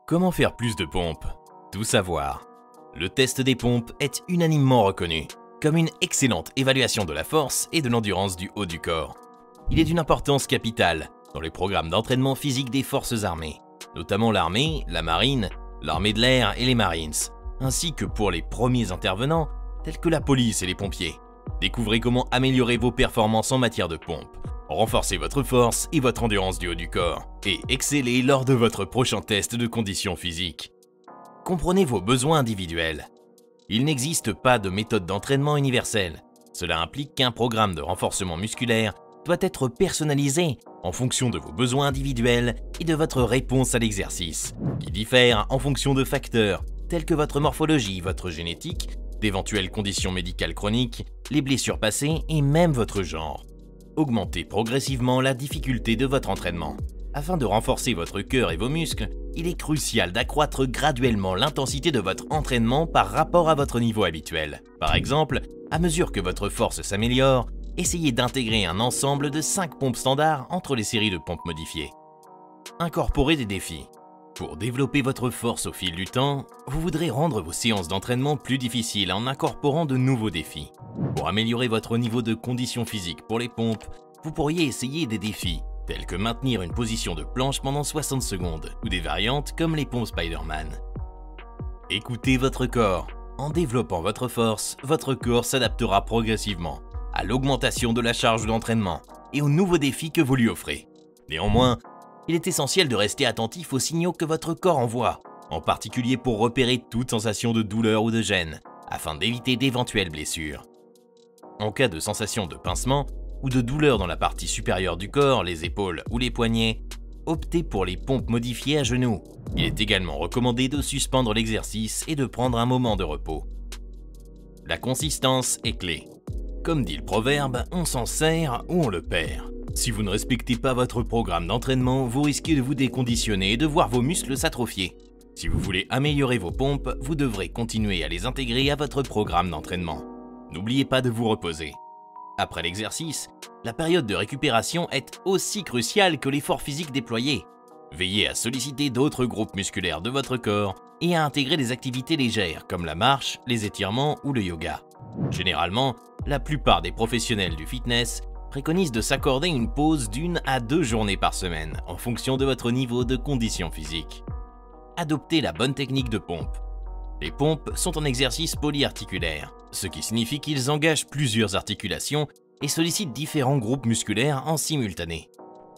Comment faire plus de pompes? Tout savoir. Le test des pompes est unanimement reconnu comme une excellente évaluation de la force et de l'endurance du haut du corps. Il est d'une importance capitale dans les programmes d'entraînement physique des forces armées, notamment l'armée, la marine, l'armée de l'air et les Marines, ainsi que pour les premiers intervenants tels que la police et les pompiers. Découvrez comment améliorer vos performances en matière de pompe, renforcer votre force et votre endurance du haut du corps, et exceller lors de votre prochain test de condition physique. Comprenez vos besoins individuels. Il n'existe pas de méthode d'entraînement universelle. Cela implique qu'un programme de renforcement musculaire doit être personnalisé en fonction de vos besoins individuels et de votre réponse à l'exercice, qui diffèrent en fonction de facteurs tels que votre morphologie, votre génétique, d'éventuelles conditions médicales chroniques, les blessures passées et même votre genre. Augmentez progressivement la difficulté de votre entraînement. Afin de renforcer votre cœur et vos muscles, il est crucial d'accroître graduellement l'intensité de votre entraînement par rapport à votre niveau habituel. Par exemple, à mesure que votre force s'améliore, essayez d'intégrer un ensemble de 5 pompes standards entre les séries de pompes modifiées. Incorporez des défis. Pour développer votre force au fil du temps, vous voudrez rendre vos séances d'entraînement plus difficiles en incorporant de nouveaux défis. Pour améliorer votre niveau de condition physique pour les pompes, vous pourriez essayer des défis tels que maintenir une position de planche pendant 60 secondes ou des variantes comme les pompes Spider-Man. Écoutez votre corps. En développant votre force, votre corps s'adaptera progressivement à l'augmentation de la charge d'entraînement et aux nouveaux défis que vous lui offrez. Néanmoins, il est essentiel de rester attentif aux signaux que votre corps envoie, en particulier pour repérer toute sensation de douleur ou de gêne, afin d'éviter d'éventuelles blessures. En cas de sensation de pincement ou de douleur dans la partie supérieure du corps, les épaules ou les poignets, optez pour les pompes modifiées à genoux. Il est également recommandé de suspendre l'exercice et de prendre un moment de repos. La consistance est clé. Comme dit le proverbe, on s'en sert ou on le perd. Si vous ne respectez pas votre programme d'entraînement, vous risquez de vous déconditionner et de voir vos muscles s'atrophier. Si vous voulez améliorer vos pompes, vous devrez continuer à les intégrer à votre programme d'entraînement. N'oubliez pas de vous reposer. Après l'exercice, la période de récupération est aussi cruciale que l'effort physique déployé. Veillez à solliciter d'autres groupes musculaires de votre corps et à intégrer des activités légères comme la marche, les étirements ou le yoga. Généralement, la plupart des professionnels du fitness préconisent de s'accorder une pause d'1 à 2 journées par semaine en fonction de votre niveau de condition physique. Adoptez la bonne technique de pompe. Les pompes sont en exercice polyarticulaire, ce qui signifie qu'ils engagent plusieurs articulations et sollicitent différents groupes musculaires en simultané.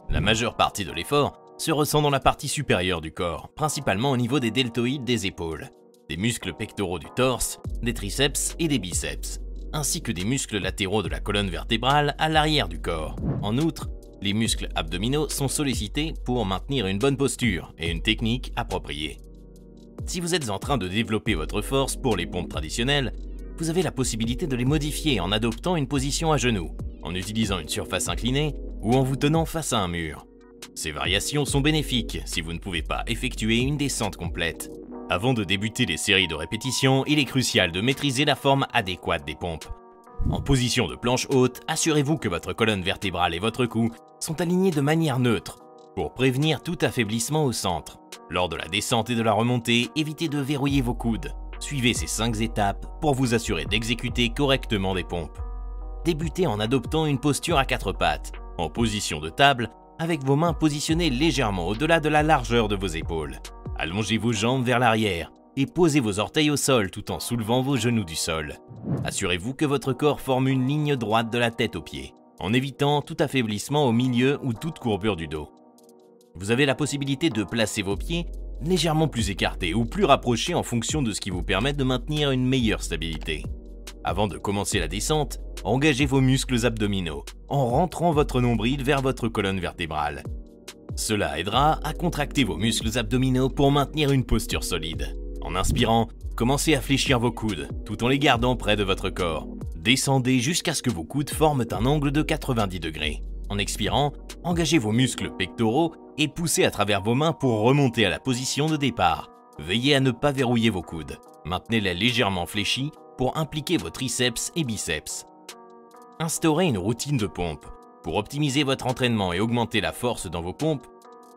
La majeure partie de l'effort se ressent dans la partie supérieure du corps, principalement au niveau des deltoïdes des épaules, des muscles pectoraux du torse, des triceps et des biceps, ainsi que des muscles latéraux de la colonne vertébrale à l'arrière du corps. En outre, les muscles abdominaux sont sollicités pour maintenir une bonne posture et une technique appropriée. Si vous êtes en train de développer votre force pour les pompes traditionnelles, vous avez la possibilité de les modifier en adoptant une position à genoux, en utilisant une surface inclinée ou en vous tenant face à un mur. Ces variations sont bénéfiques si vous ne pouvez pas effectuer une descente complète. Avant de débuter les séries de répétitions, il est crucial de maîtriser la forme adéquate des pompes. En position de planche haute, assurez-vous que votre colonne vertébrale et votre cou sont alignés de manière neutre pour prévenir tout affaiblissement au centre. Lors de la descente et de la remontée, évitez de verrouiller vos coudes. Suivez ces 5 étapes pour vous assurer d'exécuter correctement des pompes. Débutez en adoptant une posture à 4 pattes, en position de table, avec vos mains positionnées légèrement au-delà de la largeur de vos épaules. Allongez vos jambes vers l'arrière et posez vos orteils au sol tout en soulevant vos genoux du sol. Assurez-vous que votre corps forme une ligne droite de la tête aux pieds, en évitant tout affaiblissement au milieu ou toute courbure du dos. Vous avez la possibilité de placer vos pieds légèrement plus écartés ou plus rapprochés en fonction de ce qui vous permet de maintenir une meilleure stabilité. Avant de commencer la descente, engagez vos muscles abdominaux en rentrant votre nombril vers votre colonne vertébrale. Cela aidera à contracter vos muscles abdominaux pour maintenir une posture solide. En inspirant, commencez à fléchir vos coudes tout en les gardant près de votre corps. Descendez jusqu'à ce que vos coudes forment un angle de 90 degrés. En expirant, engagez vos muscles pectoraux et poussez à travers vos mains pour remonter à la position de départ. Veillez à ne pas verrouiller vos coudes. Maintenez-les légèrement fléchis pour impliquer vos triceps et biceps. Instaurez une routine de pompe. Pour optimiser votre entraînement et augmenter la force dans vos pompes,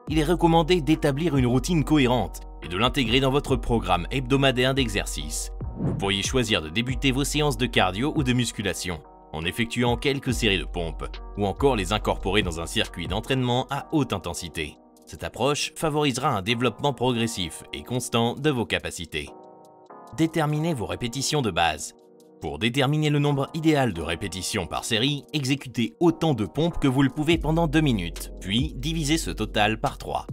il est recommandé d'établir une routine cohérente et de l'intégrer dans votre programme hebdomadaire d'exercice. Vous pourriez choisir de débuter vos séances de cardio ou de musculation en effectuant quelques séries de pompes, ou encore les incorporer dans un circuit d'entraînement à haute intensité. Cette approche favorisera un développement progressif et constant de vos capacités. Déterminez vos répétitions de base. Pour déterminer le nombre idéal de répétitions par série, exécutez autant de pompes que vous le pouvez pendant 2 minutes, puis divisez ce total par 3.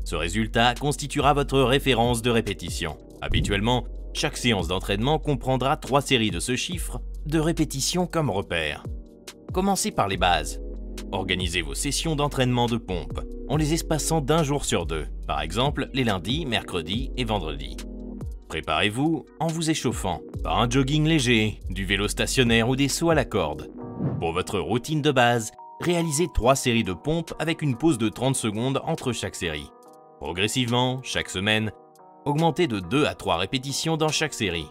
Ce résultat constituera votre référence de répétition. Habituellement, chaque séance d'entraînement comprendra 3 séries de ce chiffre de répétitions comme repère. Commencez par les bases. Organisez vos sessions d'entraînement de pompe en les espaçant d'1 jour sur 2, par exemple les lundis, mercredis et vendredis. Préparez-vous en vous échauffant par un jogging léger, du vélo stationnaire ou des sauts à la corde. Pour votre routine de base, réalisez 3 séries de pompes avec une pause de 30 secondes entre chaque série. Progressivement, chaque semaine, augmentez de 2 à 3 répétitions dans chaque série.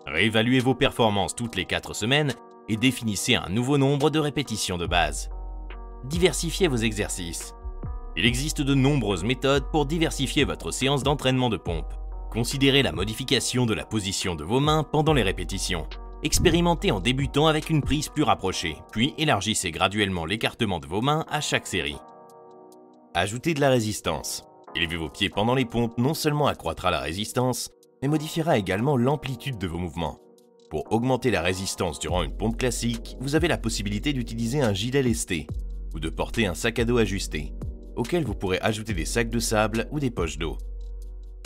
Réévaluez vos performances toutes les 4 semaines et définissez un nouveau nombre de répétitions de base. Diversifiez vos exercices. Il existe de nombreuses méthodes pour diversifier votre séance d'entraînement de pompe. Considérez la modification de la position de vos mains pendant les répétitions. Expérimentez en débutant avec une prise plus rapprochée, puis élargissez graduellement l'écartement de vos mains à chaque série. Ajoutez de la résistance. Élever vos pieds pendant les pompes non seulement accroîtra la résistance, mais modifiera également l'amplitude de vos mouvements. Pour augmenter la résistance durant une pompe classique, vous avez la possibilité d'utiliser un gilet lesté ou de porter un sac à dos ajusté, auquel vous pourrez ajouter des sacs de sable ou des poches d'eau.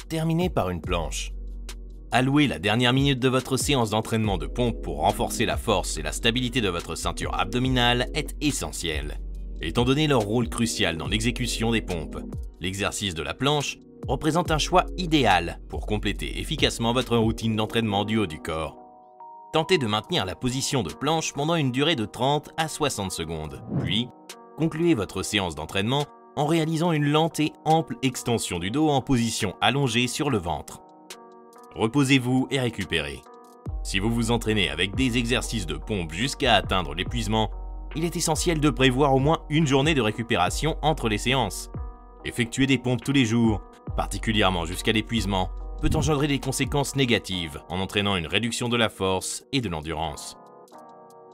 Terminez par une planche. Allouer la dernière minute de votre séance d'entraînement de pompe pour renforcer la force et la stabilité de votre ceinture abdominale est essentiel. Étant donné leur rôle crucial dans l'exécution des pompes, l'exercice de la planche représente un choix idéal pour compléter efficacement votre routine d'entraînement du haut du corps. Tentez de maintenir la position de planche pendant une durée de 30 à 60 secondes, puis concluez votre séance d'entraînement en réalisant une lente et ample extension du dos en position allongée sur le ventre. Reposez-vous et récupérez. Si vous vous entraînez avec des exercices de pompe jusqu'à atteindre l'épuisement, il est essentiel de prévoir au moins une journée de récupération entre les séances. Effectuer des pompes tous les jours, particulièrement jusqu'à l'épuisement, peut engendrer des conséquences négatives en entraînant une réduction de la force et de l'endurance.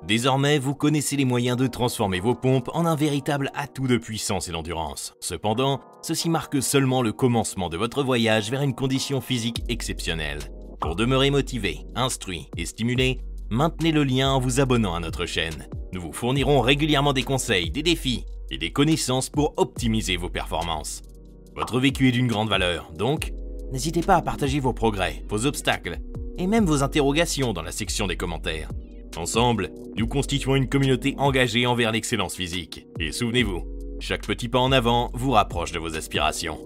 Désormais, vous connaissez les moyens de transformer vos pompes en un véritable atout de puissance et d'endurance. Cependant, ceci marque seulement le commencement de votre voyage vers une condition physique exceptionnelle. Pour demeurer motivé, instruit et stimulé, maintenez le lien en vous abonnant à notre chaîne. Nous vous fournirons régulièrement des conseils, des défis et des connaissances pour optimiser vos performances. Votre vécu est d'une grande valeur, donc n'hésitez pas à partager vos progrès, vos obstacles et même vos interrogations dans la section des commentaires. Ensemble, nous constituons une communauté engagée envers l'excellence physique. Et souvenez-vous, chaque petit pas en avant vous rapproche de vos aspirations.